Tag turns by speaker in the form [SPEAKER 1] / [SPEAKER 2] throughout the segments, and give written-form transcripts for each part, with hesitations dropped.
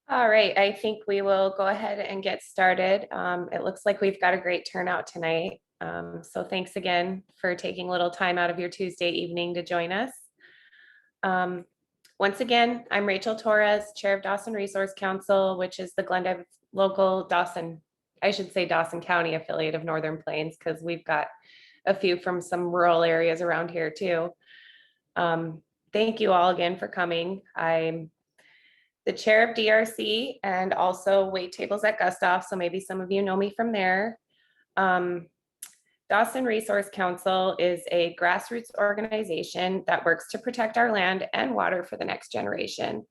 [SPEAKER 1] All right, I think we will go ahead and get started. It looks like we've got a great turnout tonight. So thanks again for taking a little time out of your Tuesday evening to join us. Once again, I'm Rachel Torres, Chair of Dawson Resource Council, which is the Glendive local Dawson, I should say Dawson County affiliate of Northern Plains, because we've got a few from some rural areas around here too. Thank you all again for coming. I'm the chair of DRC and also wait tables at Gustav. So maybe some of you know me from there. Dawson Resource Council is a grassroots organization that works to protect our land and water for the next generation.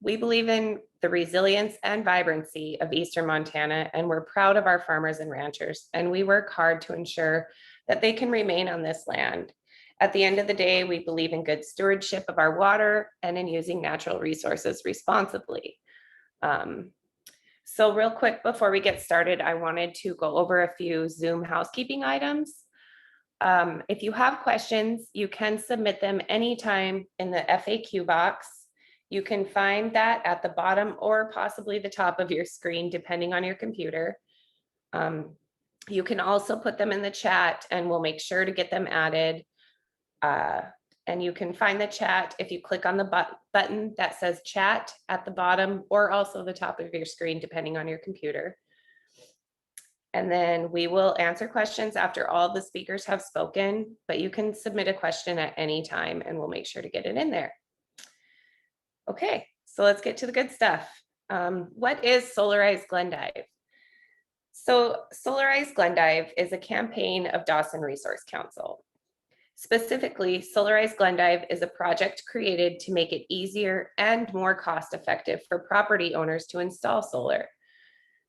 [SPEAKER 1] We believe in the resilience and vibrancy of Eastern Montana, and we're proud of our farmers and ranchers, and we work hard to ensure that they can remain on this land. At the end of the day, we believe in good stewardship of our water and in using natural resources responsibly. So real quick, before we get started, I wanted to go over a few Zoom housekeeping items. If you have questions, you can submit them anytime in the FAQ box. You can find that at the bottom or possibly the top of your screen, depending on your computer. You can also put them in the chat and we'll make sure to get them added. And you can find the chat if you click on the button that says chat at the bottom or also the top of your screen, depending on your computer. And then we will answer questions after all the speakers have spoken, but you can submit a question at any time and we'll make sure to get it in there. Okay, so let's get to the good stuff. What is Solarize Glendive? So Solarize Glendive is a campaign of Dawson Resource Council. Specifically, Solarize Glendive is a project created to make it easier and more cost-effective for property owners to install solar.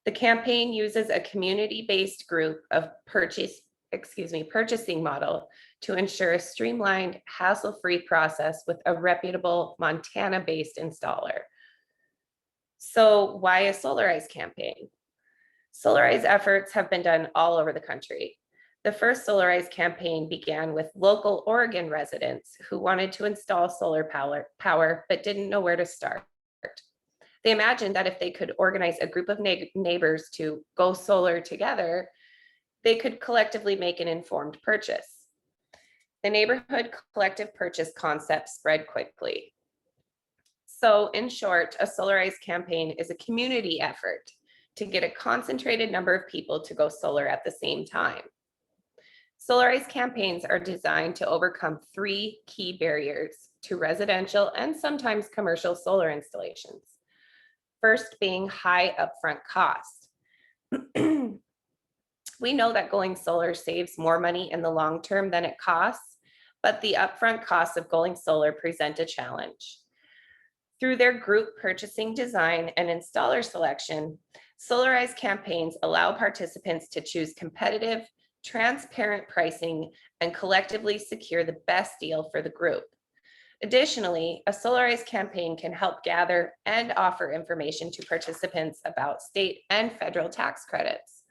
[SPEAKER 1] The campaign uses a community-based group of purchasing model to ensure a streamlined, hassle-free process with a reputable Montana-based installer. So why a Solarize campaign? Solarize efforts have been done all over the country. The first Solarize campaign began with local Oregon residents who wanted to install solar power but didn't know where to start. They imagined that if they could organize a group of neighbors to go solar together, they could collectively make an informed purchase. The neighborhood collective purchase concept spread quickly. So in short, a Solarize campaign is a community effort to get a concentrated number of people to go solar at the same time. Solarize campaigns are designed to overcome three key barriers to residential and sometimes commercial solar installations. First being high upfront cost. We know that going solar saves more money in the long term than it costs, but the upfront costs of going solar present a challenge. Through their group purchasing design and installer selection, Solarize campaigns allow participants to choose competitive, transparent pricing and collectively secure the best deal for the group. Additionally, a Solarize campaign can help gather and offer information to participants about state and federal tax credits,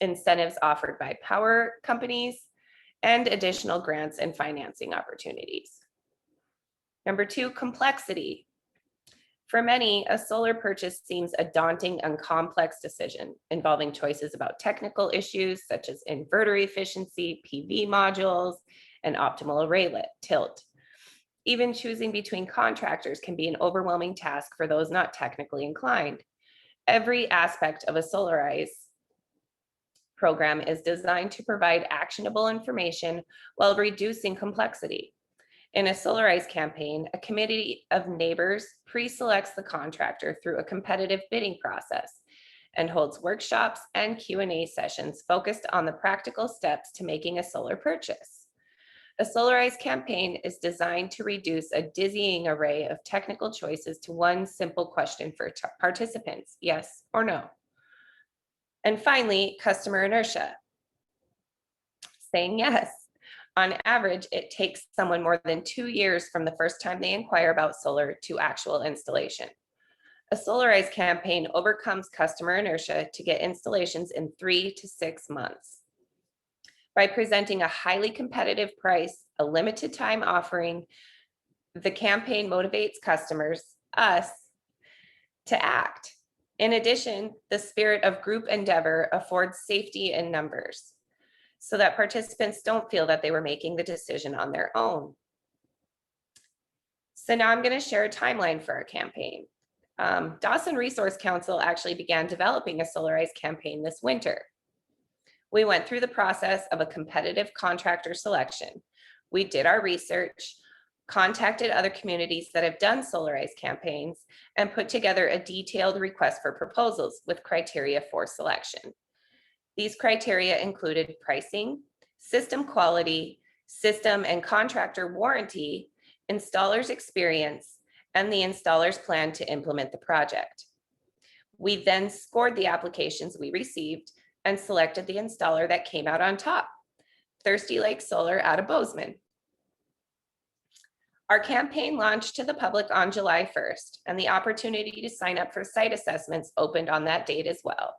[SPEAKER 1] incentives offered by power companies, and additional grants and financing opportunities. Number two, complexity. For many, a solar purchase seems a daunting and complex decision involving choices about technical issues such as inverter efficiency, PV modules, and optimal array tilt. Even choosing between contractors can be an overwhelming task for those not technically inclined. Every aspect of a Solarize program is designed to provide actionable information while reducing complexity. In a Solarize campaign, a committee of neighbors pre-selects the contractor through a competitive bidding process and holds workshops and Q&A sessions focused on the practical steps to making a solar purchase. A Solarize campaign is designed to reduce a dizzying array of technical choices to one simple question for participants, yes or no. And finally, customer inertia. Saying yes. On average, it takes someone more than 2 years from the first time they inquire about solar to actual installation. A Solarize campaign overcomes customer inertia to get installations in 3 to 6 months. By presenting a highly competitive price, a limited time offering, the campaign motivates customers, us, to act. In addition, the spirit of group endeavor affords safety in numbers so that participants don't feel that they were making the decision on their own. So now I'm going to share a timeline for our campaign. Dawson Resource Council actually began developing a Solarize campaign this winter. We went through the process of a competitive contractor selection. We did our research, contacted other communities that have done Solarize campaigns, and put together a detailed request for proposals with criteria for selection. These criteria included pricing, system quality, system and contractor warranty, installer's experience, and the installer's plan to implement the project. We then scored the applications we received and selected the installer that came out on top, Thirsty Lake Solar out of Bozeman. Our campaign launched to the public on July 1st, and the opportunity to sign up for site assessments opened on that date as well.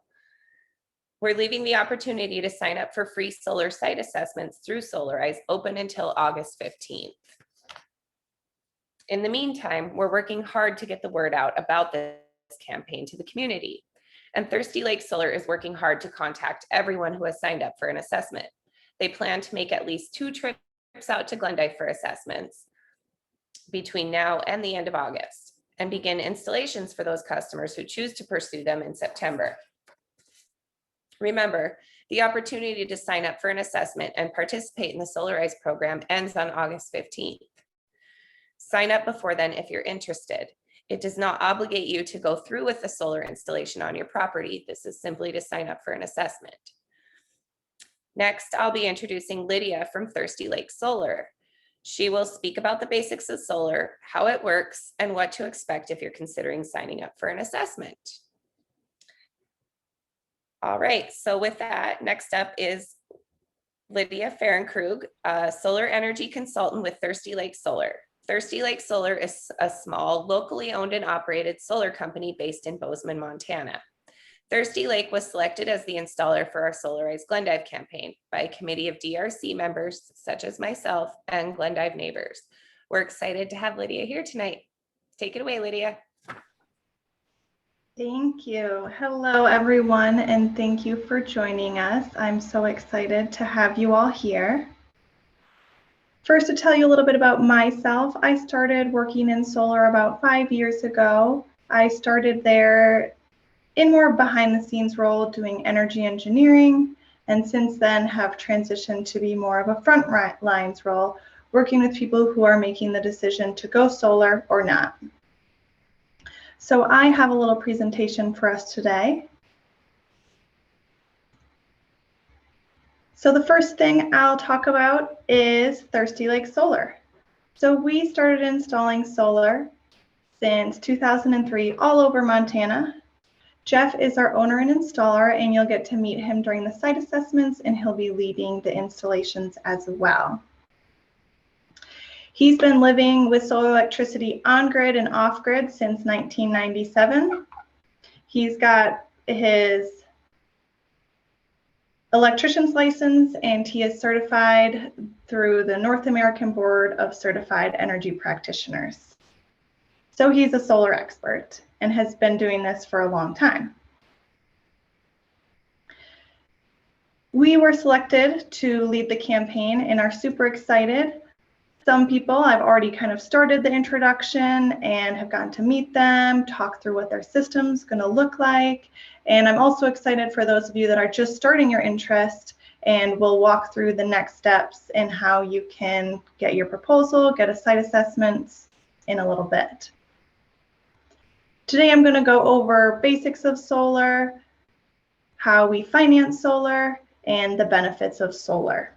[SPEAKER 1] We're leaving the opportunity to sign up for free solar site assessments through Solarize open until August 15th. In the meantime, we're working hard to get the word out about this campaign to the community. And Thirsty Lake Solar is working hard to contact everyone who has signed up for an assessment. They plan to make at least 2 trips out to Glendive for assessments between now and the end of August, and begin installations for those customers who choose to pursue them in September. Remember, the opportunity to sign up for an assessment and participate in the Solarize program ends on August 15th. Sign up before then if you're interested. It does not obligate you to go through with the solar installation on your property. This is simply to sign up for an assessment. Next, I'll be introducing Lydia from Thirsty Lake Solar. She will speak about the basics of solar, how it works, and what to expect if you're considering signing up for an assessment. All right, so with that, next up is Lydia Fahrenkrug, a solar energy consultant with Thirsty Lake Solar. Thirsty Lake Solar is a small, locally owned and operated solar company based in Bozeman, Montana. Thirsty Lake was selected as the installer for our Solarize Glendive campaign by a committee of DRC members such as myself and Glendive neighbors. We're excited to have Lydia here tonight. Take it away, Lydia.
[SPEAKER 2] Thank you. Hello, everyone, and thank you for joining us. I'm so excited to have you all here. First, to tell you a little bit about myself, I started working in solar about 5 years ago. I started there in more behind the scenes role doing energy engineering, and since then have transitioned to be more of a front lines role, working with people who are making the decision to go solar or not. So I have a little presentation for us today. So the first thing I'll talk about is Thirsty Lake Solar. So we started installing solar since 2003 all over Montana. Jeff is our owner and installer, and you'll get to meet him during the site assessments, and he'll be leading the installations as well. He's been living with solar electricity on grid and off grid since 1997. He's got his electrician's license, and he is certified through the North American Board of Certified Energy Practitioners. So he's a solar expert and has been doing this for a long time. We were selected to lead the campaign and are super excited. Some people I've already kind of started the introduction and have gotten to meet them, talk through what their system's going to look like. And I'm also excited for those of you that are just starting your interest, and we'll walk through the next steps and how you can get your proposal, get a site assessment in a little bit. Today I'm going to go over basics of solar, how we finance solar, and the benefits of solar.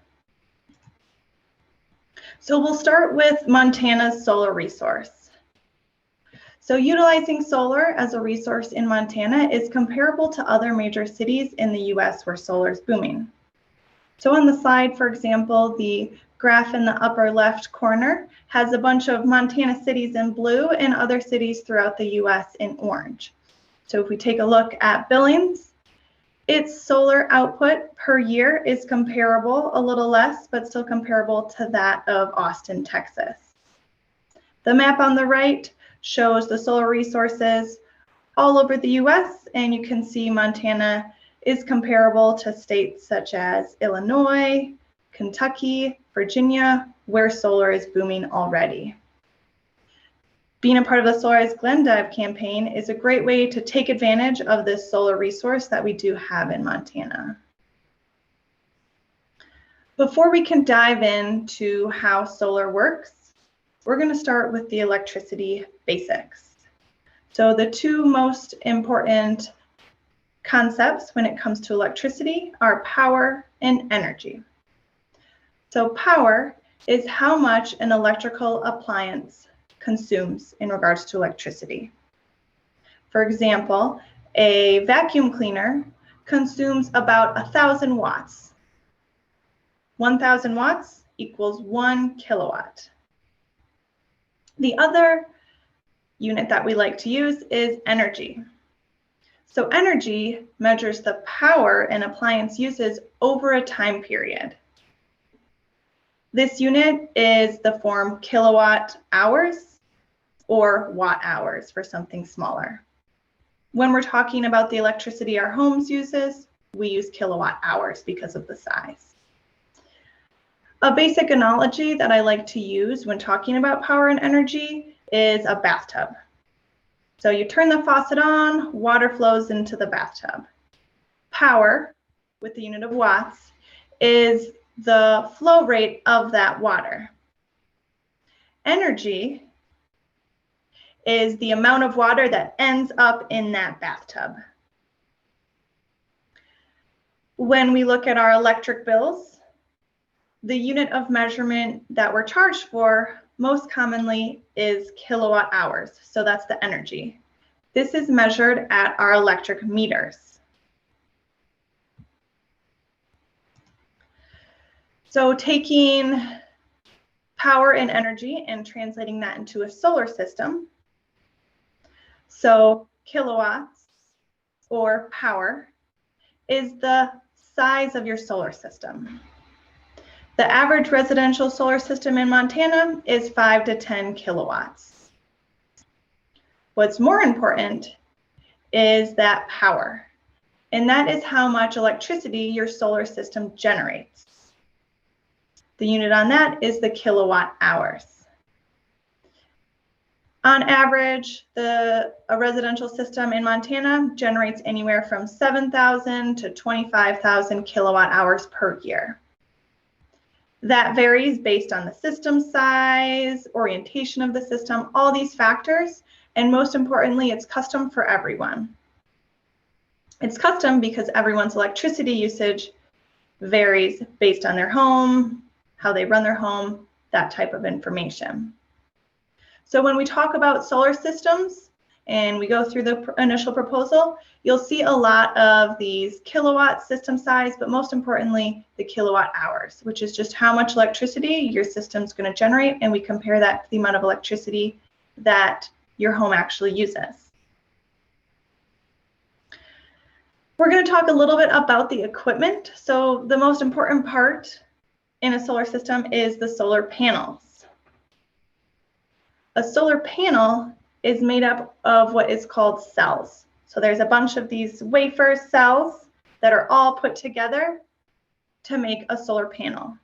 [SPEAKER 2] So we'll start with Montana's solar resource. So utilizing solar as a resource in Montana is comparable to other major cities in the US where solar is booming. So on the slide, for example, the graph in the upper left corner has a bunch of Montana cities in blue and other cities throughout the US in orange. So if we take a look at Billings, its solar output per year is comparable, a little less, but still comparable to that of Austin, Texas. The map on the right shows the solar resources all over the US, and you can see Montana is comparable to states such as Illinois, Kentucky, Virginia, where solar is booming already. Being a part of the Solarize Glendive campaign is a great way to take advantage of this solar resource that we do have in Montana. Before we can dive into how solar works, we're going to start with the electricity basics. So the two most important concepts when it comes to electricity are power and energy. So power is how much an electrical appliance consumes in regards to electricity. For example, a vacuum cleaner consumes about 1,000 watts. 1,000 watts equals 1 kilowatt. The other unit that we like to use is energy. So energy measures the power an appliance uses over a time period. This unit is the form kilowatt hours or watt hours for something smaller. When we're talking about the electricity our homes uses, we use kilowatt hours because of the size. A basic analogy that I like to use when talking about power and energy is a bathtub. So you turn the faucet on, water flows into the bathtub. Power, with the unit of watts, is the flow rate of that water. Energy is the amount of water that ends up in that bathtub. When we look at our electric bills, the unit of measurement that we're charged for most commonly is kilowatt hours. So that's the energy. This is measured at our electric meters. So taking power and energy and translating that into a solar system. So kilowatts or power is the size of your solar system. The average residential solar system in Montana is 5 to 10 kilowatts. What's more important is that power, and that is how much electricity your solar system generates. The unit on that is the kilowatt hours. On average, a residential system in Montana generates anywhere from 7,000 to 25,000 kilowatt hours per year. That varies based on the system size, orientation of the system, all these factors, and most importantly, it's custom for everyone. It's custom because everyone's electricity usage varies based on their home, how they run their home, that type of information. So when we talk about solar systems and we go through the initial proposal, you'll see a lot of these kilowatt system size, but most importantly, the kilowatt hours, which is just how much electricity your system's going to generate, and we compare that to the amount of electricity that your home actually uses. We're going to talk a little bit about the equipment. So the most important part in a solar system is the solar panels. A solar panel is made up of what is called cells. So there's a bunch of these wafer cells that are all put together to make a solar panel.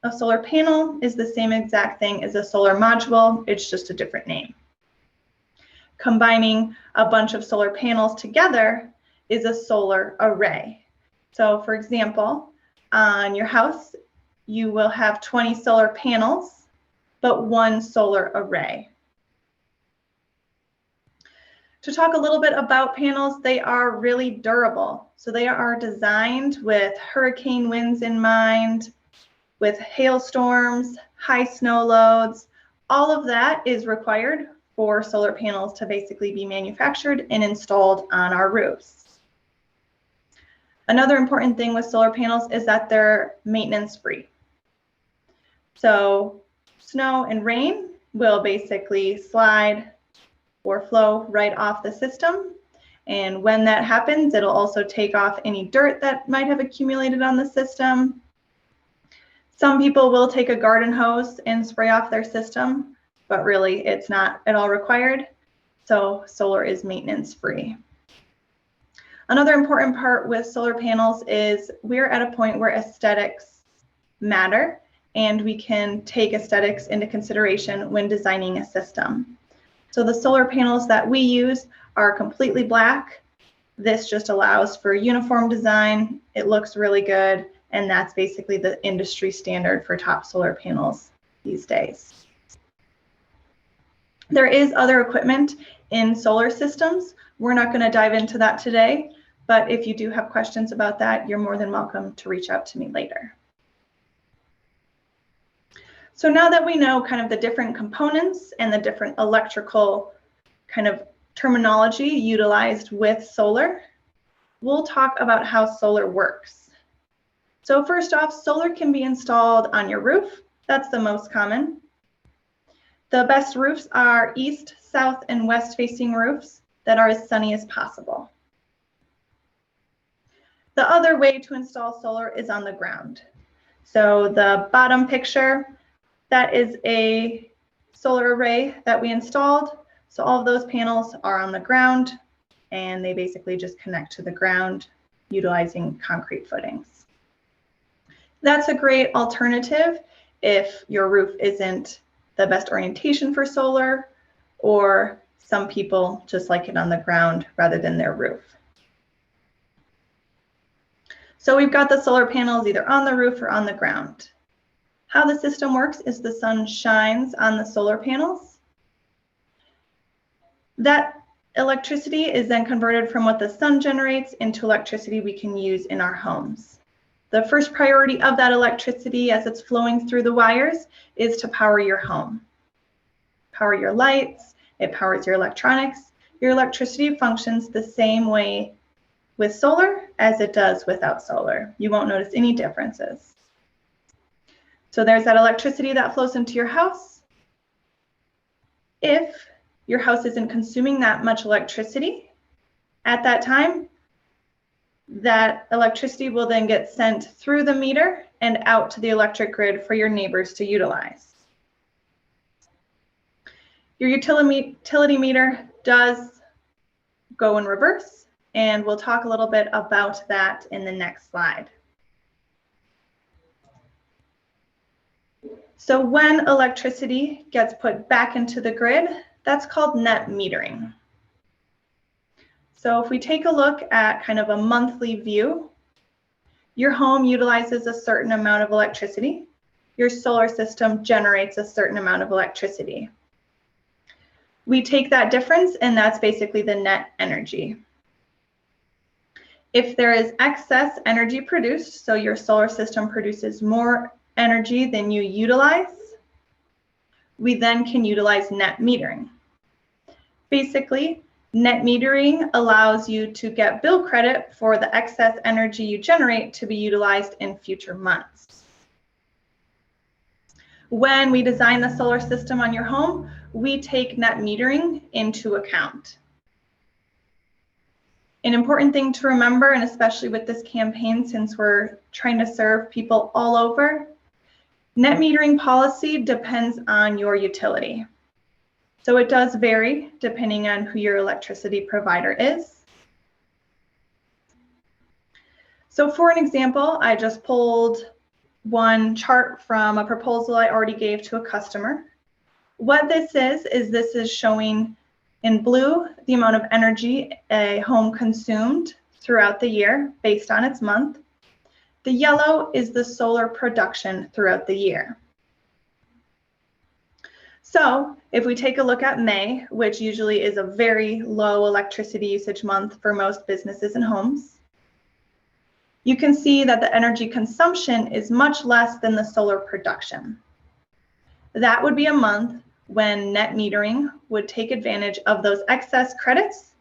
[SPEAKER 2] A solar panel is the same exact thing as a solar module, it's just a different name. Combining a bunch of solar panels together is a solar array. So for example, on your house, you will have 20 solar panels, but one solar array. To talk a little bit about panels, they are really durable. So they are designed with hurricane winds in mind, with hailstorms, high snow loads. All of that is required for solar panels to basically be manufactured and installed on our roofs. Another important thing with solar panels is that they're maintenance free. So snow and rain will basically slide or flow right off the system. And when that happens, it'll also take off any dirt that might have accumulated on the system. Some people will take a garden hose and spray off their system, but really it's not at all required. So solar is maintenance free. Another important part with solar panels is we're at a point where aesthetics matter, and we can take aesthetics into consideration when designing a system. So the solar panels that we use are completely black. This just allows for uniform design. It looks really good, and that's basically the industry standard for top solar panels these days. There is other equipment in solar systems. We're not going to dive into that today, but if you do have questions about that, you're more than welcome to reach out to me later. So now that we know kind of the different components and the different electrical kind of terminology utilized with solar, we'll talk about how solar works. So first off, solar can be installed on your roof. That's the most common. The best roofs are east, south, and west facing roofs that are as sunny as possible. The other way to install solar is on the ground. So the bottom picture, that is a solar array that we installed. So all of those panels are on the ground, and they basically just connect to the ground utilizing concrete footings. That's a great alternative if your roof isn't the best orientation for solar, or some people just like it on the ground rather than their roof. So we've got the solar panels either on the roof or on the ground. How the system works is the sun shines on the solar panels. That electricity is then converted from what the sun generates into electricity we can use in our homes. The first priority of that electricity as it's flowing through the wires is to power your home. Power your lights, it powers your electronics. Your electricity functions the same way with solar as it does without solar. You won't notice any differences. So there's that electricity that flows into your house. If your house isn't consuming that much electricity at that time, that electricity will then get sent through the meter and out to the electric grid for your neighbors to utilize. Your utility meter does go in reverse, and we'll talk a little bit about that in the next slide. So when electricity gets put back into the grid, that's called net metering. So if we take a look at kind of a monthly view, your home utilizes a certain amount of electricity. Your solar system generates a certain amount of electricity. We take that difference, and that's basically the net energy. If there is excess energy produced, so your solar system produces more energy than you utilize, we then can utilize net metering. Basically, net metering allows you to get bill credit for the excess energy you generate to be utilized in future months. When we design the solar system on your home, we take net metering into account. An important thing to remember, and especially with this campaign since we're trying to serve people all over, net metering policy depends on your utility. So it does vary depending on who your electricity provider is. So for an example, I just pulled one chart from a proposal I already gave to a customer. What this is showing in blue the amount of energy a home consumed throughout the year based on its month. The yellow is the solar production throughout the year. So if we take a look at May, which usually is a very low electricity usage month for most businesses and homes, you can see that the energy consumption is much less than the solar production. That would be a month when net metering would take advantage of those excess credits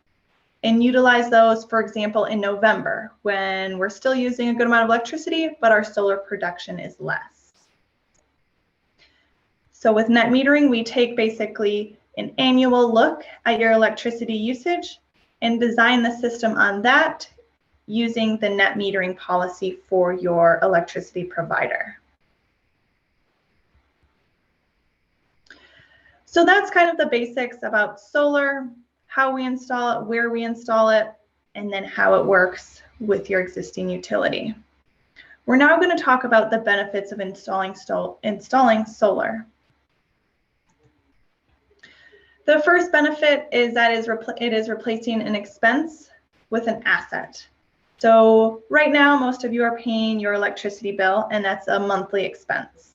[SPEAKER 2] and utilize those, for example, in November, when we're still using a good amount of electricity, but our solar production is less. So with net metering, we take basically an annual look at your electricity usage and design the system on that using the net metering policy for your electricity provider. So that's kind of the basics about solar. how we install it, where we install it, and then how it works with your existing utility. We're now going to talk about the benefits of installing solar. The first benefit is that it is replacing an expense with an asset. So right now, most of you are paying your electricity bill, and that's a monthly expense.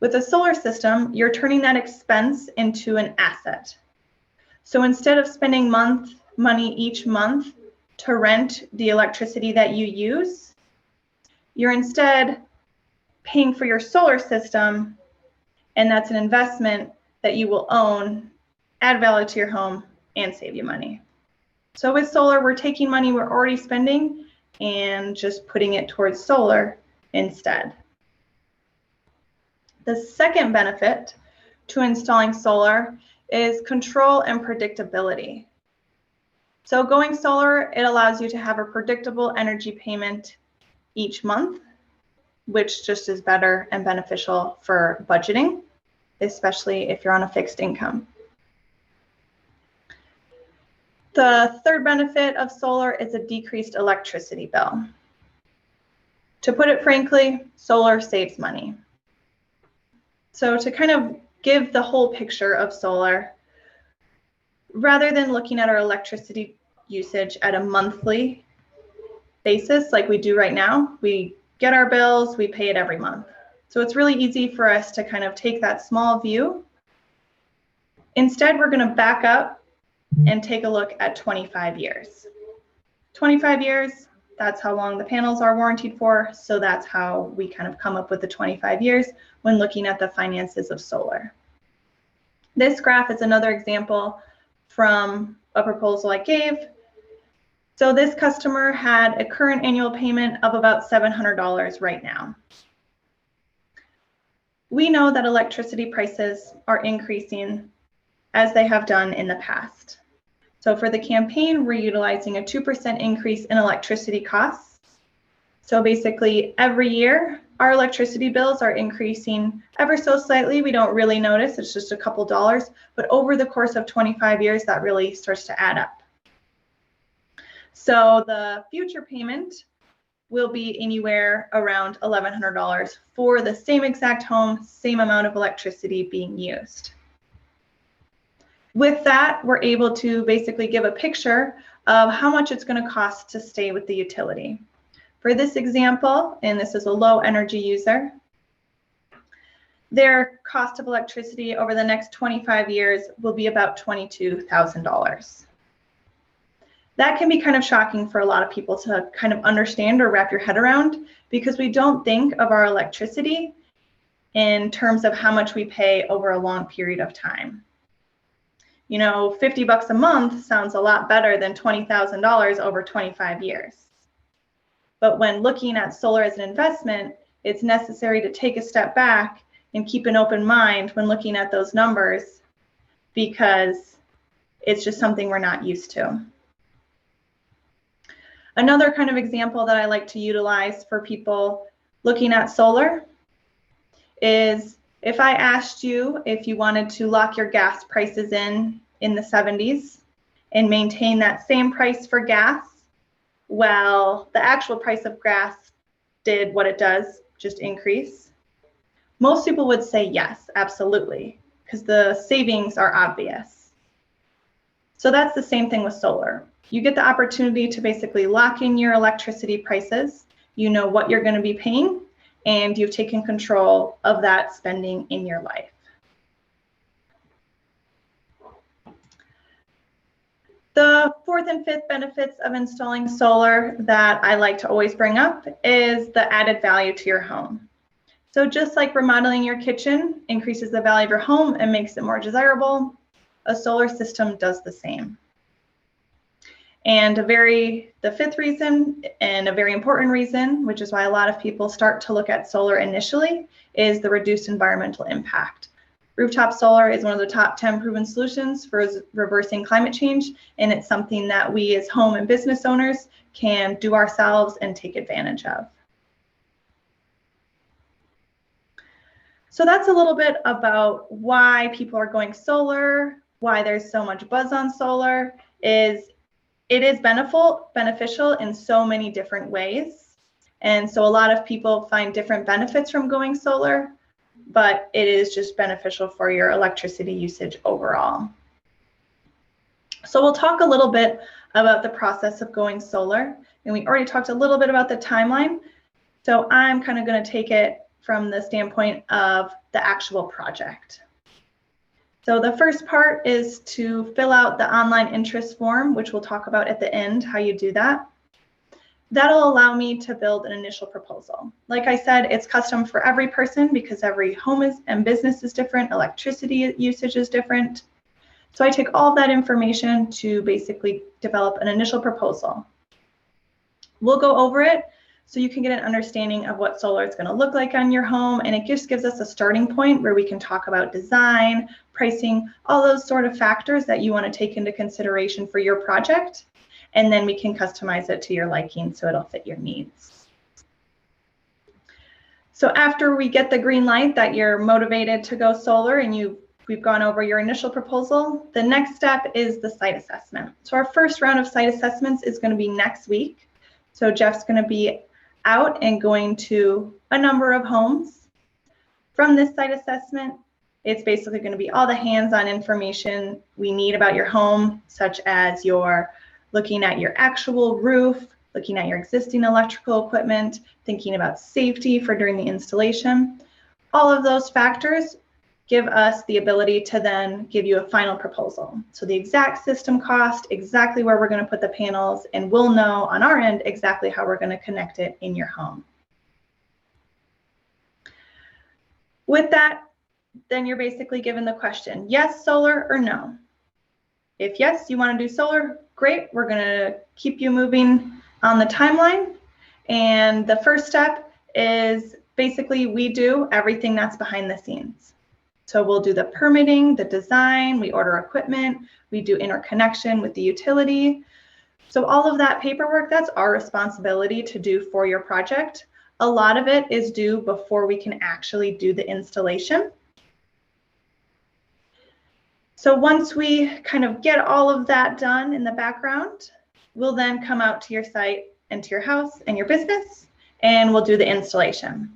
[SPEAKER 2] With a solar system, you're turning that expense into an asset. So instead of spending money each month to rent the electricity that you use, you're instead paying for your solar system, and that's an investment that you will own, add value to your home, and save you money. So with solar, we're taking money we're already spending and just putting it towards solar instead. The second benefit to installing solar is control and predictability. So going solar, it allows you to have a predictable energy payment each month, which just is better and beneficial for budgeting, especially if you're on a fixed income. The third benefit of solar is a decreased electricity bill. To put it frankly, solar saves money. So to kind of give the whole picture of solar, rather than looking at our electricity usage at a monthly basis like we do right now, we get our bills, we pay it every month. So it's really easy for us to kind of take that small view. Instead, we're going to back up and take a look at 25 years. 25 years, that's how long the panels are warranted for, so that's how we kind of come up with the 25 years when looking at the finances of solar. This graph is another example from a proposal I gave. So this customer had a current annual payment of about $700 right now. We know that electricity prices are increasing as they have done in the past. So for the campaign, we're utilizing a 2% increase in electricity costs. So basically every year, our electricity bills are increasing ever so slightly. We don't really notice, it's just a couple dollars, but over the course of 25 years, that really starts to add up. So the future payment will be anywhere around $1,100 for the same exact home, same amount of electricity being used. With that, we're able to basically give a picture of how much it's going to cost to stay with the utility. For this example, and this is a low energy user, their cost of electricity over the next 25 years will be about $22,000. That can be kind of shocking for a lot of people to kind of understand or wrap your head around, because we don't think of our electricity in terms of how much we pay over a long period of time. You know, 50 bucks a month sounds a lot better than $20,000 over 25 years. But when looking at solar as an investment, it's necessary to take a step back and keep an open mind when looking at those numbers, because it's just something we're not used to. Another kind of example that I like to utilize for people looking at solar is if I asked you if you wanted to lock your gas prices in the 70s and maintain that same price for gas, well, the actual price of gas did what it does, just increase. Most people would say yes, absolutely, because the savings are obvious. So that's the same thing with solar. You get the opportunity to basically lock in your electricity prices. You know what you're going to be paying, and you've taken control of that spending in your life. The fourth and fifth benefits of installing solar that I like to always bring up is the added value to your home. So just like remodeling your kitchen increases the value of your home and makes it more desirable, a solar system does the same. And the fifth reason, and a very important reason, which is why a lot of people start to look at solar initially, is the reduced environmental impact. Rooftop solar is one of the top 10 proven solutions for reversing climate change, and it's something that we as home and business owners can do ourselves and take advantage of. So that's a little bit about why people are going solar, why there's so much buzz on solar is it is beneficial in so many different ways. And so a lot of people find different benefits from going solar, but it is just beneficial for your electricity usage overall. So we'll talk a little bit about the process of going solar. And we already talked a little bit about the timeline. So I'm kind of going to take it from the standpoint of the actual project. So the first part is to fill out the online interest form, which we'll talk about at the end, how you do that. That'll allow me to build an initial proposal. Like I said, it's custom for every person because every home and business is different, electricity usage is different. So I take all of that information to basically develop an initial proposal. We'll go over it so you can get an understanding of what solar is going to look like on your home, and it just gives us a starting point where we can talk about design, pricing, all those sort of factors that you want to take into consideration for your project, and then we can customize it to your liking so it'll fit your needs. So after we get the green light that you're motivated to go solar and we've gone over your initial proposal, the next step is the site assessment. So our first round of site assessments is going to be next week. So Jeff's going to be out and going to a number of homes. From this site assessment, it's basically going to be all the hands-on information we need about your home, such as you're looking at your actual roof, looking at your existing electrical equipment, thinking about safety for during the installation. All of those factors give us the ability to then give you a final proposal. So the exact system cost, exactly where we're going to put the panels, and we'll know on our end exactly how we're going to connect it in your home. With that, then you're basically given the question, yes, solar or no. If yes, you want to do solar, great. We're going to keep you moving on the timeline. And the first step is basically we do everything that's behind the scenes. So we'll do the permitting, the design, we order equipment, we do interconnection with the utility. So all of that paperwork, that's our responsibility to do for your project. A lot of it is due before we can actually do the installation. So once we kind of get all of that done in the background, we'll then come out to your site and to your house and your business, and we'll do the installation.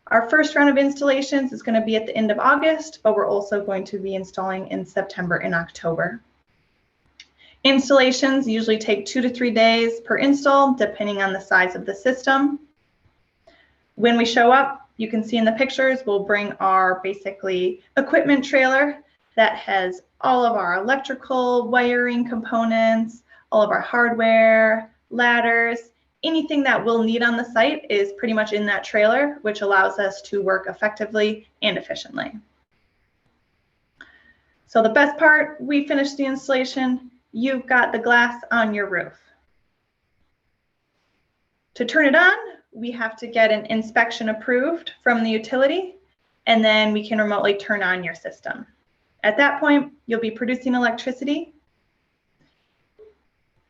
[SPEAKER 2] Our first round of installations is going to be at the end of August, but we're also going to be installing in September and October. Installations usually take 2 to 3 days per install, depending on the size of the system. When we show up, you can see in the pictures, we'll bring our basically equipment trailer that has all of our electrical wiring components, all of our hardware, ladders. Anything that we'll need on the site is pretty much in that trailer, which allows us to work effectively and efficiently. So the best part, we finished the installation, you've got the glass on your roof. To turn it on, we have to get an inspection approved from the utility, and then we can remotely turn on your system. At that point, you'll be producing electricity.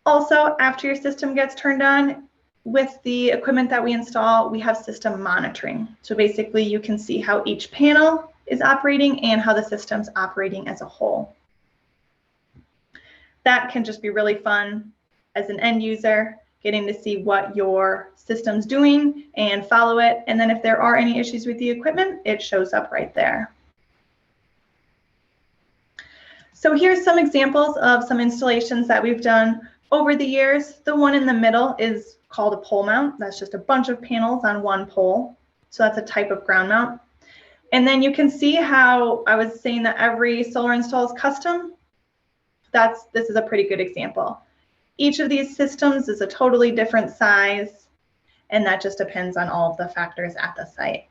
[SPEAKER 2] Also, after your system gets turned on, with the equipment that we install, we have system monitoring. So basically you can see how each panel is operating and how the system's operating as a whole. That can just be really fun as an end user, getting to see what your system's doing and follow it. And then if there are any issues with the equipment, it shows up right there. So here's some examples of some installations that we've done over the years. The one in the middle is called a pole mount. That's just a bunch of panels on one pole. So that's a type of ground mount. And then you can see how I was saying that every solar install is custom. This is a pretty good example. Each of these systems is a totally different size, and that just depends on all of the factors at the site.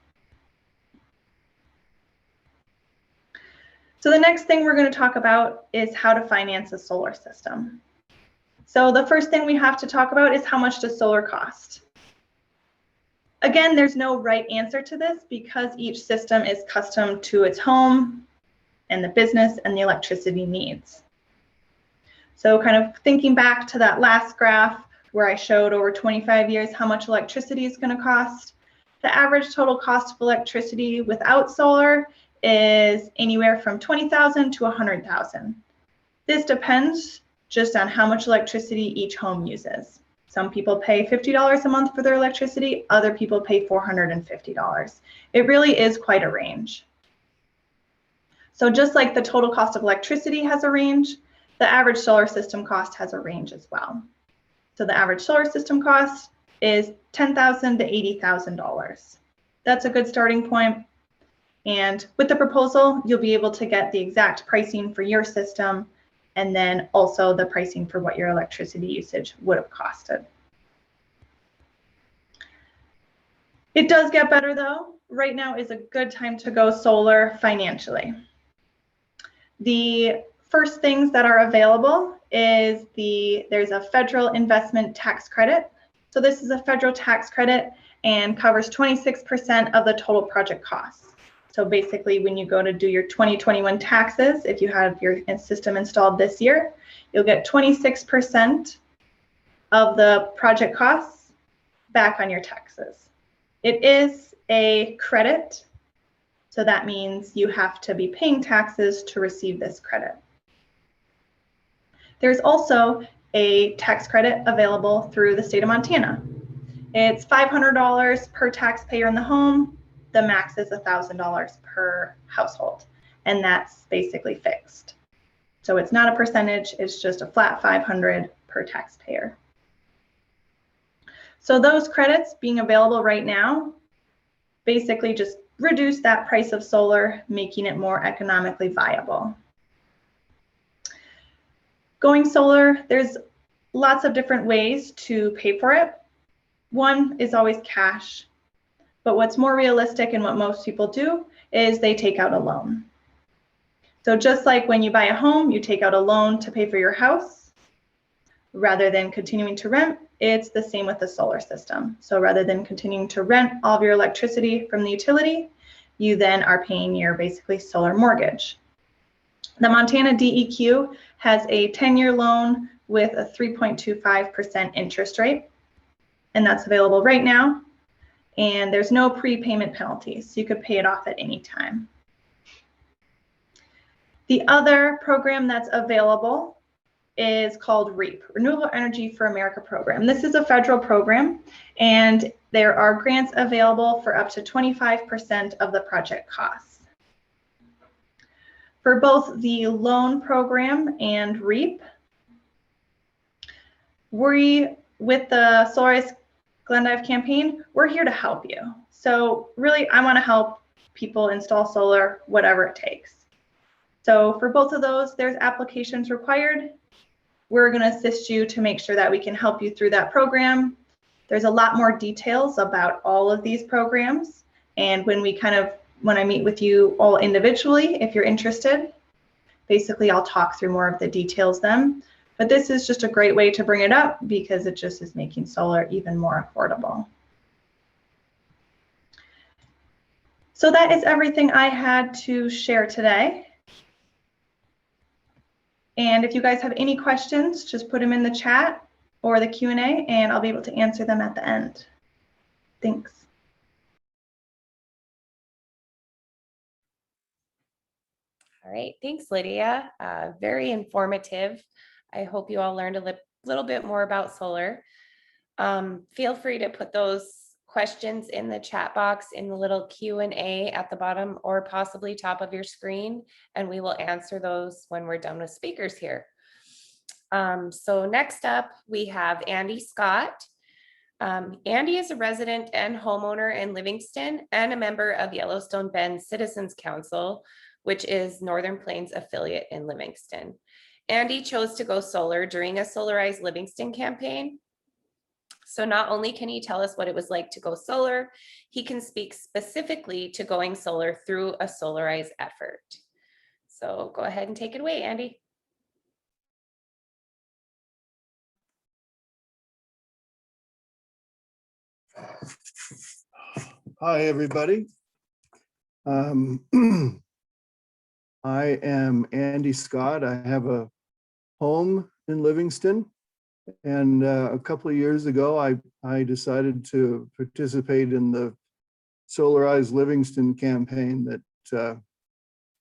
[SPEAKER 2] So the next thing we're going to talk about is how to finance a solar system. So the first thing we have to talk about is how much does solar cost? Again, there's no right answer to this because each system is custom to its home and the business and the electricity needs. So kind of thinking back to that last graph where I showed over 25 years how much electricity is going to cost, the average total cost of electricity without solar is anywhere from $20,000 to $100,000. This depends just on how much electricity each home uses. Some people pay $50 a month for their electricity, other people pay $450. It really is quite a range. So just like the total cost of electricity has a range, the average solar system cost has a range as well. So the average solar system cost is $10,000 to $80,000. That's a good starting point. And with the proposal, you'll be able to get the exact pricing for your system, and then also the pricing for what your electricity usage would have costed. It does get better though. Right now is a good time to go solar financially. The first things that are available is there's a federal investment tax credit. So this is a federal tax credit and covers 26% of the total project costs. So basically when you go to do your 2021 taxes, if you have your system installed this year, you'll get 26% of the project costs back on your taxes. It is a credit, so that means you have to be paying taxes to receive this credit. There's also a tax credit available through the state of Montana. It's $500 per taxpayer in the home. The max is $1,000 per household, and that's basically fixed. So it's not a percentage, it's just a flat $500 per taxpayer. So those credits being available right now basically just reduce that price of solar, making it more economically viable. Going solar, there's lots of different ways to pay for it. One is always cash, but what's more realistic and what most people do is they take out a loan. So just like when you buy a home, you take out a loan to pay for your house, rather than continuing to rent, it's the same with the solar system. So rather than continuing to rent all of your electricity from the utility, you then are paying your basically solar mortgage. The Montana DEQ has a 10-year loan with a 3.25% interest rate, and that's available right now. And there's no prepayment penalties, so you could pay it off at any time. The other program that's available is called REAP, Renewable Energy for America program. This is a federal program, and there are grants available for up to 25% of the project costs. For both the loan program and REAP, with the Solarize Glendive campaign, we're here to help you. So really, I want to help people install solar, whatever it takes. So for both of those, there's applications required. We're going to assist you to make sure that we can help you through that program. There's a lot more details about all of these programs. And when I meet with you all individually, if you're interested, basically I'll talk through more of the details then. But this is just a great way to bring it up because it just is making solar even more affordable. So that is everything I had to share today. And if you guys have any questions, just put them in the chat or the Q&A, and I'll be able to answer them at the end. Thanks.
[SPEAKER 1] All right, thanks, Lydia. Very informative. I hope you all learned a little bit more about solar. Feel free to put those questions in the chat box in the little Q&A at the bottom or possibly top of your screen, and we will answer those when we're done with speakers here. So next up, we have Andy Scott. Andy is a resident and homeowner in Livingston and a member of Yellowstone Bend Citizens Council, which is Northern Plains affiliate in Livingston. Andy chose to go solar during a Solarize Livingston campaign. So not only can he tell us what it was like to go solar, he can speak specifically to going solar through a Solarize effort. So go ahead and take it away, Andy.
[SPEAKER 3] Hi, everybody. I am Andy Scott. I have a home in Livingston, and a couple of years ago, I decided to participate in the Solarize Livingston campaign that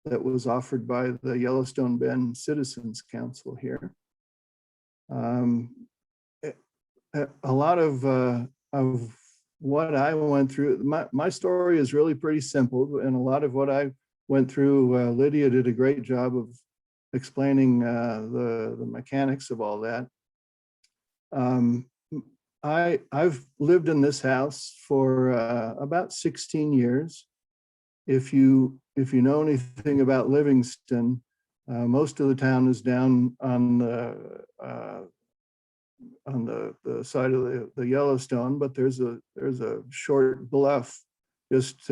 [SPEAKER 3] that was offered by the Yellowstone Bend Citizens Council here. A lot of what I went through, my story is really pretty simple, and a lot of what I went through, Lydia did a great job of explaining the mechanics of all that. I've lived in this house for about 16 years. If you know anything about Livingston, most of the town is down on the side of the Yellowstone, but there's a short bluff just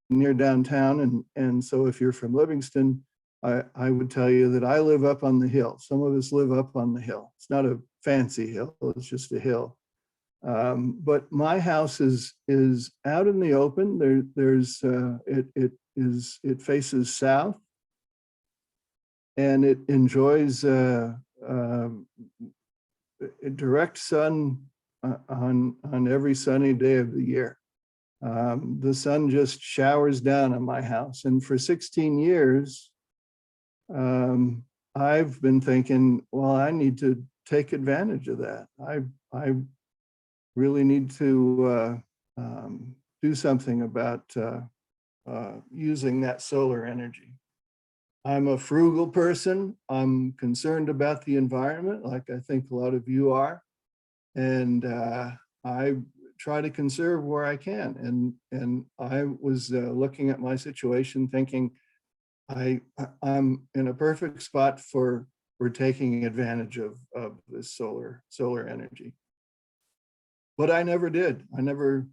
[SPEAKER 3] near downtown, and so if you're from Livingston, I would tell you that I live up on the hill. Some of us live up on the hill. It's not a fancy hill, it's just a hill. But my house is out in the open. It faces south, and it enjoys direct sun on every sunny day of the year. The sun just showers down on my house, and for 16 years, I've been thinking, well, I need to take advantage of that. I really need to do something about using that solar energy. I'm a frugal person. I'm concerned about the environment, like I think a lot of you are. And I try to conserve where I can. And I was looking at my situation thinking, I'm in a perfect spot for taking advantage of this solar energy. But I never did. I never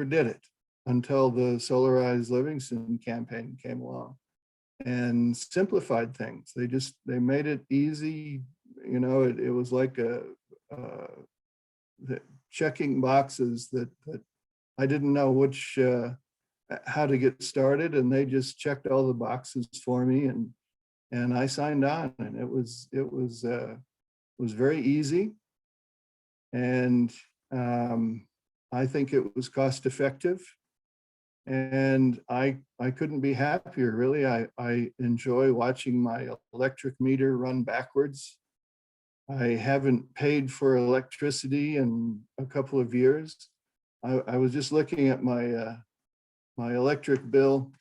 [SPEAKER 3] did it until the Solarize Livingston campaign came along and simplified things. They made it easy. You know, it was like the checking boxes that I didn't know how to get started, and they just checked all the boxes for me, and I signed on, and it was very easy, and I think it was cost effective, and I couldn't be happier, really. I enjoy watching my electric meter run backwards. I haven't paid for electricity in a couple of years. I was just looking at my electric bill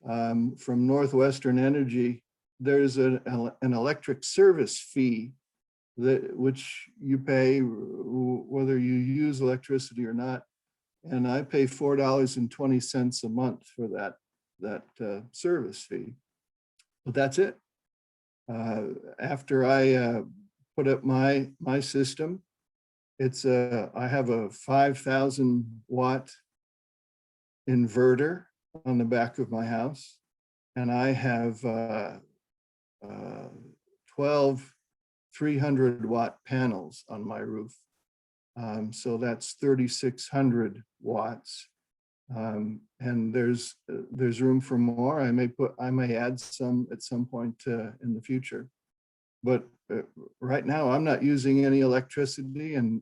[SPEAKER 3] from Northwestern Energy. There's an electric service fee which you pay whether you use electricity or not. And I pay $4.20 a month for that service fee. But that's it. After I put up my system, I have a 5,000 watt inverter on the back of my house, and I have 12 300 watt panels on my roof. So that's 3,600 watts. And there's room for more. I may add some at some point in the future. But right now I'm not using any electricity, and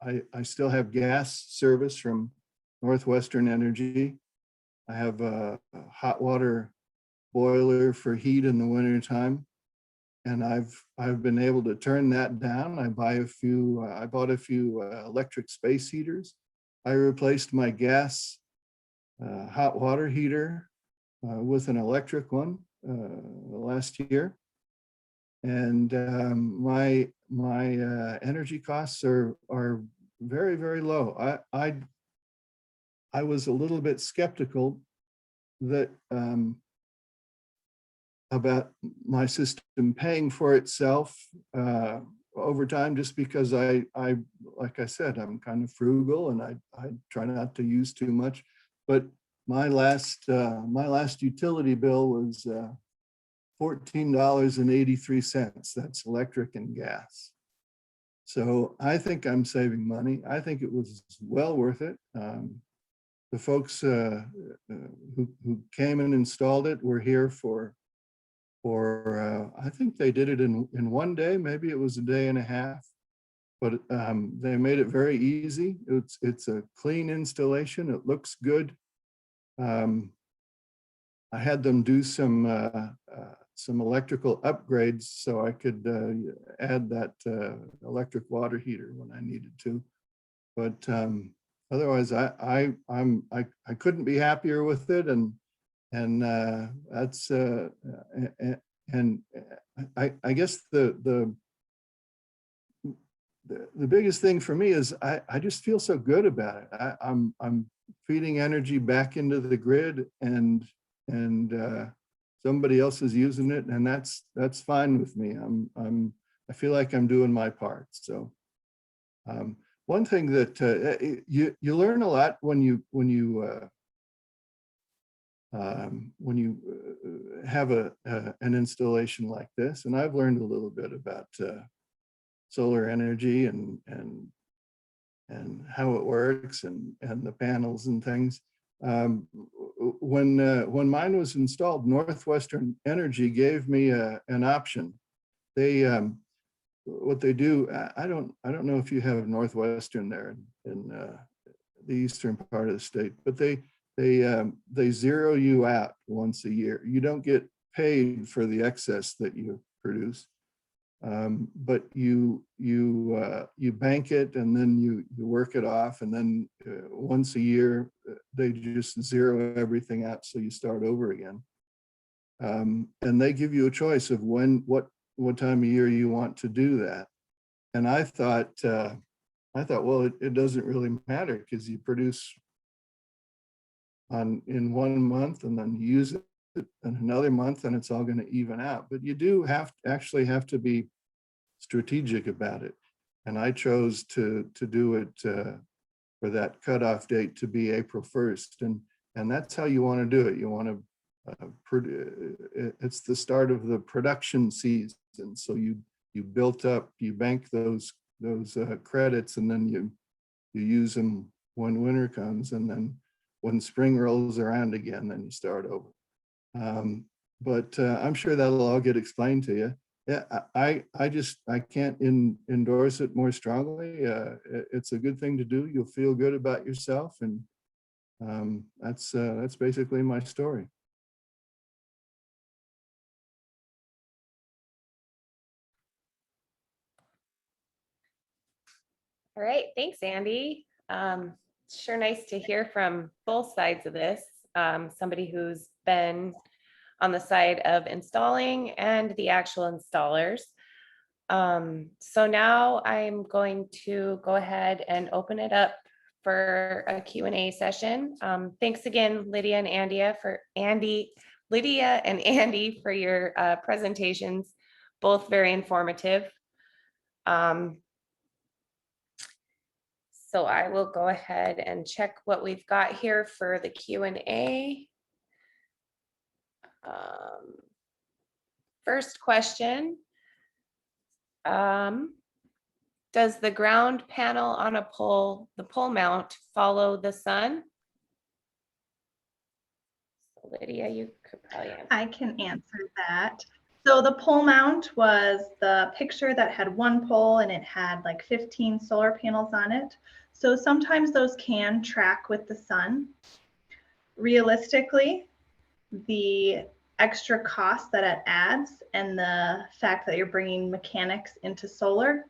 [SPEAKER 3] I still have gas service from Northwestern Energy. I have a hot water boiler for heat in the wintertime, and I've been able to turn that down. I bought a few electric space heaters. I replaced my gas hot water heater with an electric one last year, and my energy costs are very, very low. I was a little bit skeptical that about my system paying for itself over time, just because I like I said, I'm kind of frugal, and I try not to use too much. But my last utility bill was $14.83. That's electric and gas. So I think I'm saving money. I think it was well worth it. The folks who came and installed it were here for I think they did it in one day. Maybe it was a day and a half, but they made it very easy. It's a clean installation. It looks good. I had them do some electrical upgrades so I could add that electric water heater when I needed to. But otherwise, I couldn't be happier with it, and that's and I guess the biggest thing for me is I just feel so good about it. I'm feeding energy back into the grid, and somebody else is using it, and that's fine with me. I feel like I'm doing my part. So one thing that you learn a lot when you have an installation like this, and I've learned a little bit about solar energy and how it works and the panels and things. When mine was installed, Northwestern Energy gave me an option. They what they do, I don't know if you have Northwestern there in the eastern part of the state, but they zero you out once a year. You don't get paid for the excess that you produce, but you bank it, and then you work it off, and then once a year they just zero everything out, so you start over again. And they give you a choice of what time of year you want to do that. And I thought, well, it doesn't really matter, because you produce in 1 month and then use it in another month, and it's all going to even out. But you do actually have to be strategic about it. And I chose to do it for that cutoff date to be April 1st. And that's how you want to do it. You want to it's the start of the production season. So you built up, you bank those credits, and then you use them when winter comes, and then when spring rolls around again, then you start over. But I'm sure that'll all get explained to you. Yeah, I can't endorse it more strongly. It's a good thing to do. You'll feel good about yourself, and that's basically my story.
[SPEAKER 1] All right, thanks, Andy. Sure nice to hear from both sides of this. Somebody who's been on the side of installing and the actual installers. So now I'm going to go ahead and open it up for a Q&A session. Thanks again, Lydia and Andy for your presentations, both very informative. So I will go ahead and check what we've got here for the Q&A. First question. Does the ground panel on a pole, the pole mount, follow the sun? So Lydia, you could probably answer.
[SPEAKER 2] I can answer that. So the pole mount was the picture that had one pole and it had like 15 solar panels on it. So sometimes those can track with the sun. Realistically, the extra cost that it adds and the fact that you're bringing mechanics into solar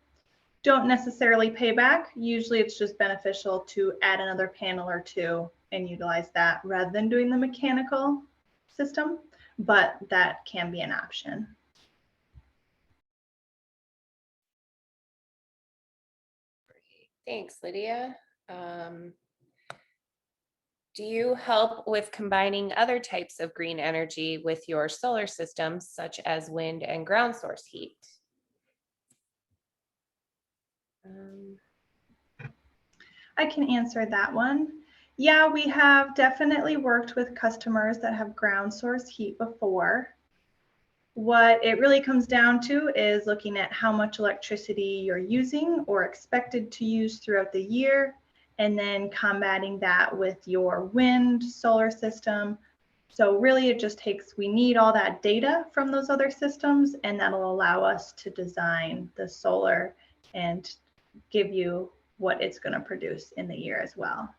[SPEAKER 2] don't necessarily pay back. Usually it's just beneficial to add another panel or two and utilize that rather than doing the mechanical system, but that can be an option.
[SPEAKER 1] Thanks, Lydia. Do you help with combining other types of green energy with your solar systems, such as wind and ground source heat?
[SPEAKER 2] I can answer that one. Yeah, we have definitely worked with customers that have ground source heat before. What it really comes down to is looking at how much electricity you're using or expected to use throughout the year, and then combating that with your wind solar system. So really it just takes, we need all that data from those other systems, and that'll allow us to design the solar and give you what it's going to produce in the year as well.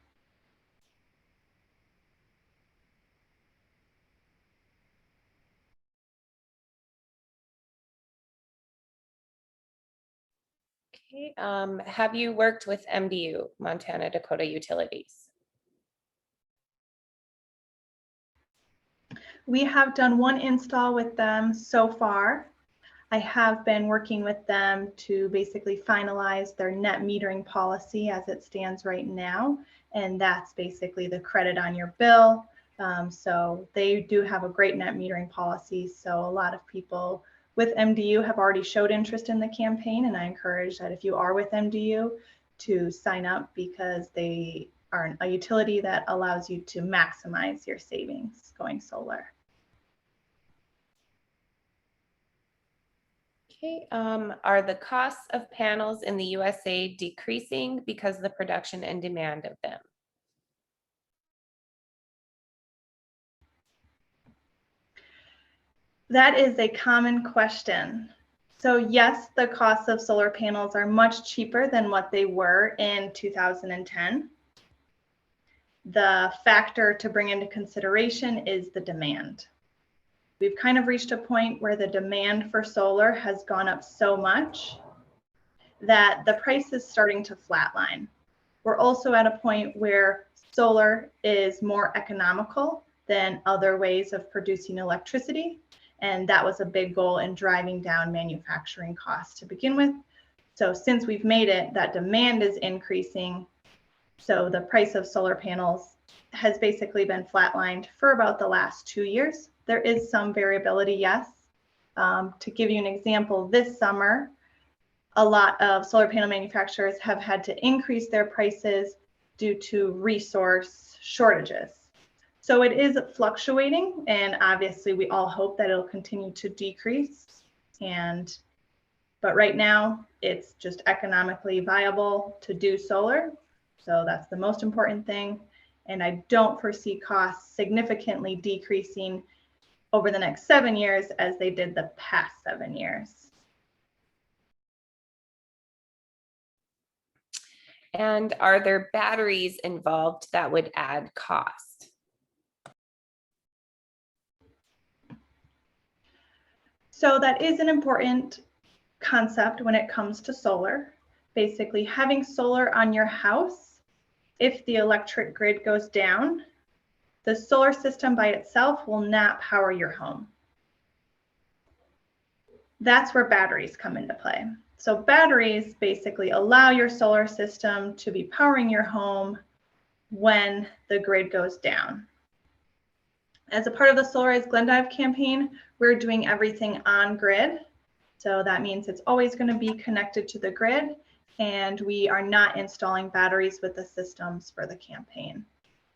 [SPEAKER 1] Okay, have you worked with MDU, Montana Dakota Utilities?
[SPEAKER 2] We have done one install with them so far. I have been working with them to basically finalize their net metering policy as it stands right now. And that's basically the credit on your bill. So they do have a great net metering policy. So a lot of people with MDU have already showed interest in the campaign. And I encourage that if you are with MDU to sign up, because they are a utility that allows you to maximize your savings going solar.
[SPEAKER 1] Okay, are the costs of panels in the USA decreasing because of the production and demand of them?
[SPEAKER 2] That is a common question. So yes, the costs of solar panels are much cheaper than what they were in 2010. The factor to bring into consideration is the demand. We've kind of reached a point where the demand for solar has gone up so much that the price is starting to flatline. We're also at a point where solar is more economical than other ways of producing electricity. And that was a big goal in driving down manufacturing costs to begin with. So since we've made it, that demand is increasing. So the price of solar panels has basically been flatlined for about the last 2 years. There is some variability, yes. To give you an example, this summer, a lot of solar panel manufacturers have had to increase their prices due to resource shortages. So it is fluctuating, and obviously we all hope that it'll continue to decrease. But right now it's just economically viable to do solar. So that's the most important thing. And I don't foresee costs significantly decreasing over the next 7 years as they did the past 7 years.
[SPEAKER 1] And are there batteries involved that would add cost?
[SPEAKER 2] So that is an important concept when it comes to solar. Basically, having solar on your house, if the electric grid goes down, the solar system by itself will not power your home. That's where batteries come into play. So batteries basically allow your solar system to be powering your home when the grid goes down. As a part of the Solarize Glendive campaign, we're doing everything on grid. So that means it's always going to be connected to the grid, and we are not installing batteries with the systems for the campaign.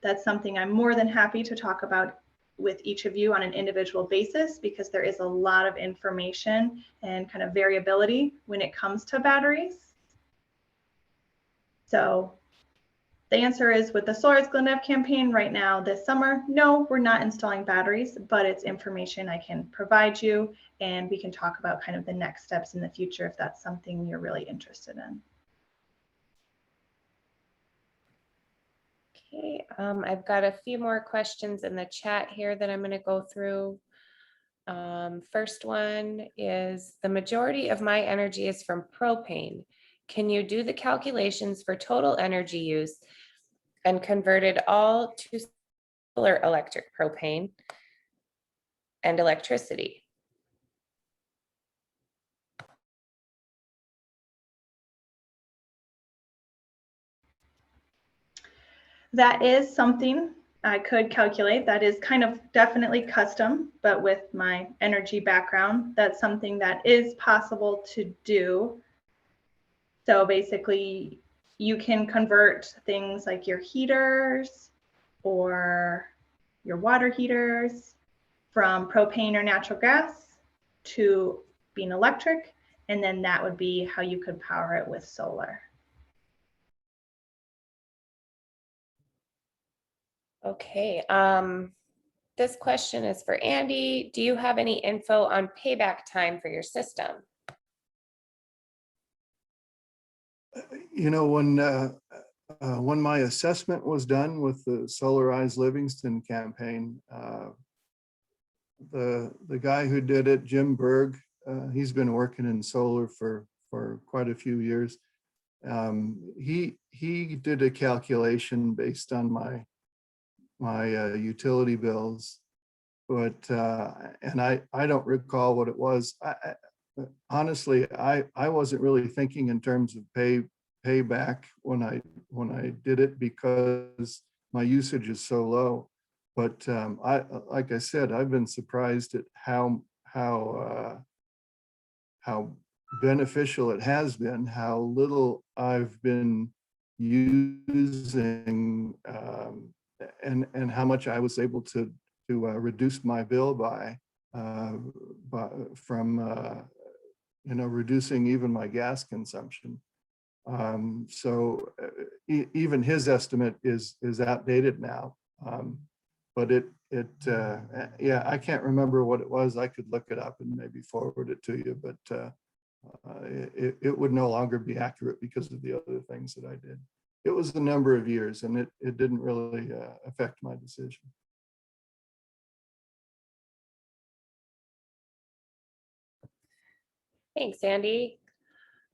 [SPEAKER 2] That's something I'm more than happy to talk about with each of you on an individual basis, because there is a lot of information and kind of variability when it comes to batteries. So the answer is, with the Solarize Glendive campaign right now this summer, no, we're not installing batteries, but it's information I can provide you, and we can talk about kind of the next steps in the future if that's something you're really interested in.
[SPEAKER 1] Okay, I've got a few more questions in the chat here that I'm going to go through. First one is, the majority of my energy is from propane. Can you do the calculations for total energy use and convert it all to solar electric propane and electricity?
[SPEAKER 2] That is something I could calculate. That is kind of definitely custom, but with my energy background, that's something that is possible to do. So basically, you can convert things like your heaters or your water heaters from propane or natural gas to being electric, and then that would be how you could power it with solar.
[SPEAKER 1] Okay, this question is for Andy. Do you have any info on payback time for your system?
[SPEAKER 3] You know, when my assessment was done with the Solarize Livingston campaign, the guy who did it, Jim Berg, he's been working in solar for quite a few years. he did a calculation based on my utility bills, but and I don't recall what it was. Honestly, I wasn't really thinking in terms of payback when I did it, because my usage is so low. But like I said, I've been surprised at how beneficial it has been, how little I've been using, and how much I was able to reduce my bill by from reducing even my gas consumption. So even his estimate is outdated now. But yeah, I can't remember what it was. I could look it up and maybe forward it to you, but it would no longer be accurate because of the other things that I did. It was a number of years, and it didn't really affect my decision.
[SPEAKER 1] Thanks, Andy.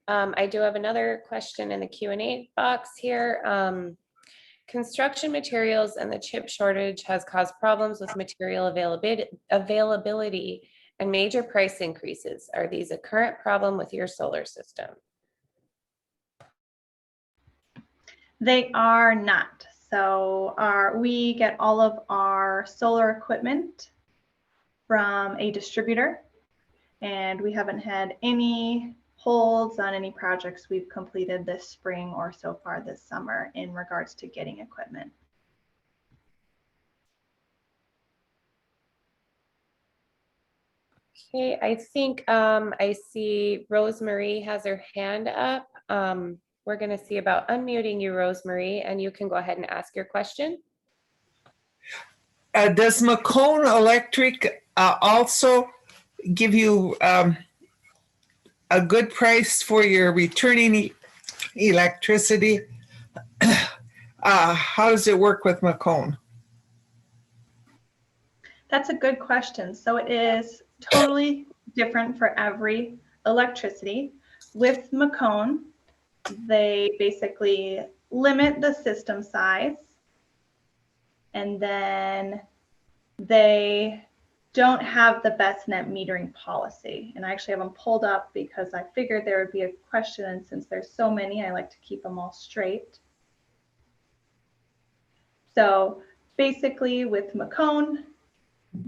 [SPEAKER 1] I do have another question in the Q&A box here. Construction materials and the chip shortage has caused problems with material availability and major price increases. Are these a current problem with your solar system?
[SPEAKER 2] They are not. So we get all of our solar equipment from a distributor, and we haven't had any holds on any projects we've completed this spring or so far this summer in regards to getting equipment.
[SPEAKER 1] Okay, I think I see Rosemary has her hand up. We're going to see about unmuting you, Rosemary, and you can go ahead and ask your question.
[SPEAKER 4] Does McCone Electric also give you a good price for your returning electricity? How does it work with McCone?
[SPEAKER 2] That's a good question. So it is totally different for every electricity. With McCone, they basically limit the system size, and then they don't have the best net metering policy. And I actually have them pulled up because I figured there would be a question, and since there's so many, I like to keep them all straight. So basically with McCone,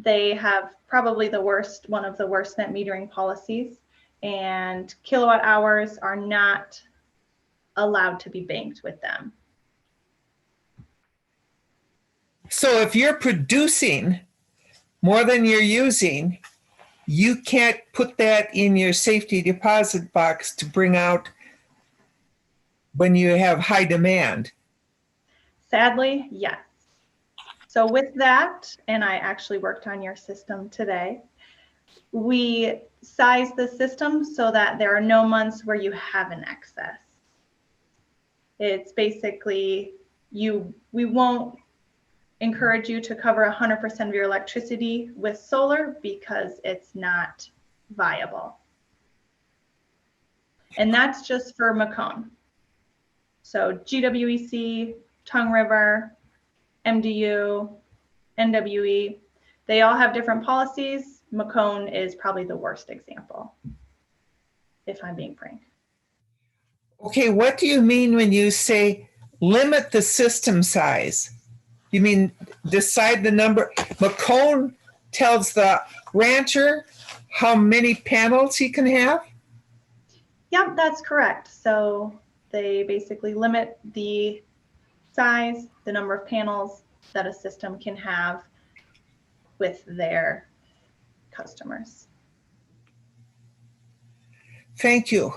[SPEAKER 2] they have probably one of the worst net metering policies, and kilowatt hours are not allowed to be banked with them.
[SPEAKER 4] So if you're producing more than you're using, you can't put that in your safety deposit box to bring out when you have high demand.
[SPEAKER 2] Sadly, yes. So with that, and I actually worked on your system today, we size the system so that there are no months where you have an excess. It's basically, we won't encourage you to cover 100% of your electricity with solar because it's not viable. And that's just for McCone. So GWEC, Tongue River, MDU, NWE, they all have different policies. McCone is probably the worst example, if I'm being frank.
[SPEAKER 4] Okay, what do you mean when you say limit the system size? You mean decide the number? McCone tells the rancher how many panels he can have?
[SPEAKER 2] Yep, that's correct. So they basically limit the size, the number of panels that a system can have with their customers.
[SPEAKER 4] Thank you.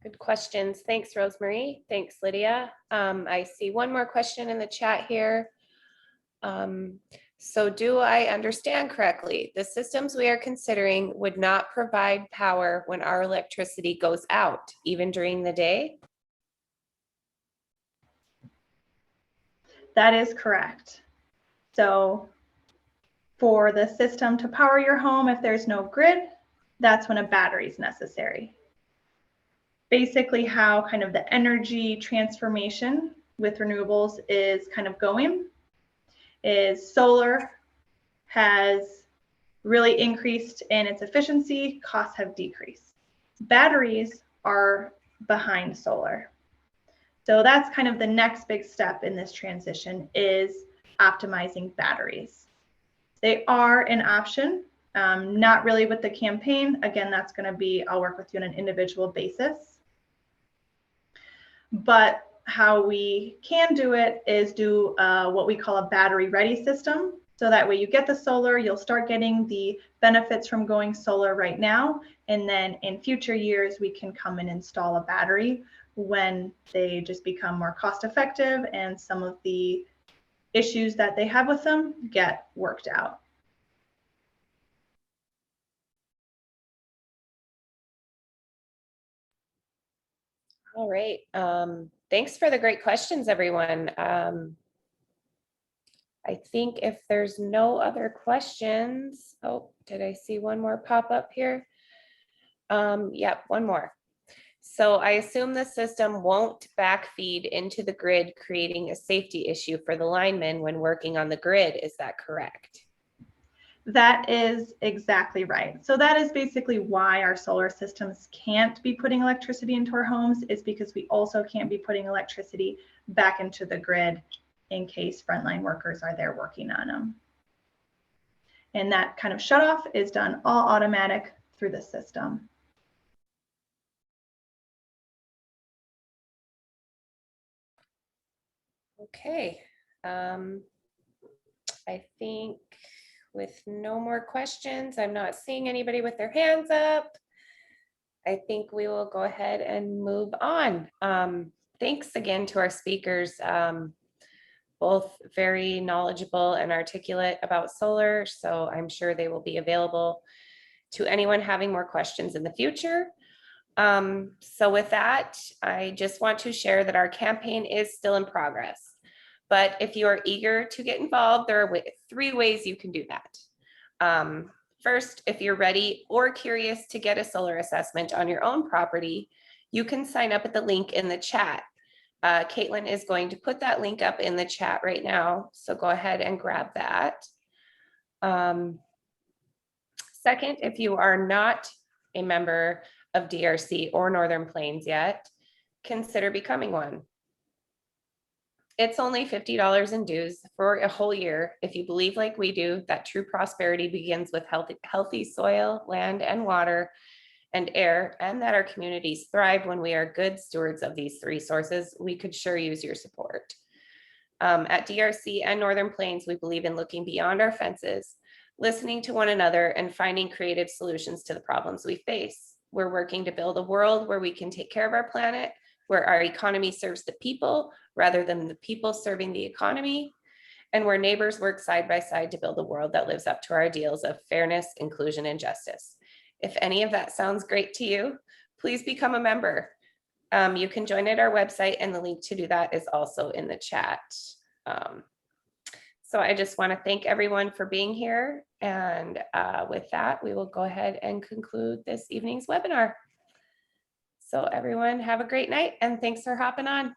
[SPEAKER 1] Good questions. Thanks, Rosemary. Thanks, Lydia. I see one more question in the chat here. So do I understand correctly? The systems we are considering would not provide power when our electricity goes out, even during the day?
[SPEAKER 2] That is correct. So for the system to power your home, if there's no grid, that's when a battery is necessary. basically how kind of the energy transformation with renewables is kind of going is solar has really increased in its efficiency, costs have decreased. Batteries are behind solar. So that's kind of the next big step in this transition is optimizing batteries. They are an option, not really with the campaign. Again, that's going to be, I'll work with you on an individual basis. But how we can do it is do what we call a battery ready system. So that way you get the solar, you'll start getting the benefits from going solar right now. And then in future years, we can come and install a battery when they just become more cost effective and some of the issues that they have with them get worked out.
[SPEAKER 1] All right. Thanks for the great questions, everyone. I think if there's no other questions, oh, did I see one more pop up here? Yep, one more. So I assume the system won't backfeed into the grid, creating a safety issue for the linemen when working on the grid. Is that correct?
[SPEAKER 2] That is exactly right. So that is basically why our solar systems can't be putting electricity into our homes, is because we also can't be putting electricity back into the grid in case frontline workers are there working on them. And that kind of shut off is done all automatic through the system.
[SPEAKER 1] Okay. I think with no more questions, I'm not seeing anybody with their hands up. I think we will go ahead and move on. Thanks again to our speakers, both very knowledgeable and articulate about solar. So I'm sure they will be available to anyone having more questions in the future. So with that, I just want to share that our campaign is still in progress. But if you are eager to get involved, there are 3 ways you can do that. First, if you're ready or curious to get a solar assessment on your own property, you can sign up at the link in the chat. Caitlin is going to put that link up in the chat right now, so go ahead and grab that. Second, if you are not a member of DRC or Northern Plains yet, consider becoming one. It's only $50 in dues for a whole year if you believe, like we do, that true prosperity begins with healthy soil, land, and water, and air, and that our communities thrive when we are good stewards of these resources. We could sure use your support. At DRC and Northern Plains, we believe in looking beyond our fences, listening to one another, and finding creative solutions to the problems we face. We're working to build a world where we can take care of our planet, where our economy serves the people rather than the people serving the economy, and where neighbors work side by side to build a world that lives up to our ideals of fairness, inclusion, and justice. If any of that sounds great to you, please become a member. You can join at our website, and the link to do that is also in the chat. So I just want to thank everyone for being here. And with that, we will go ahead and conclude this evening's webinar. So everyone have a great night, and thanks for hopping on.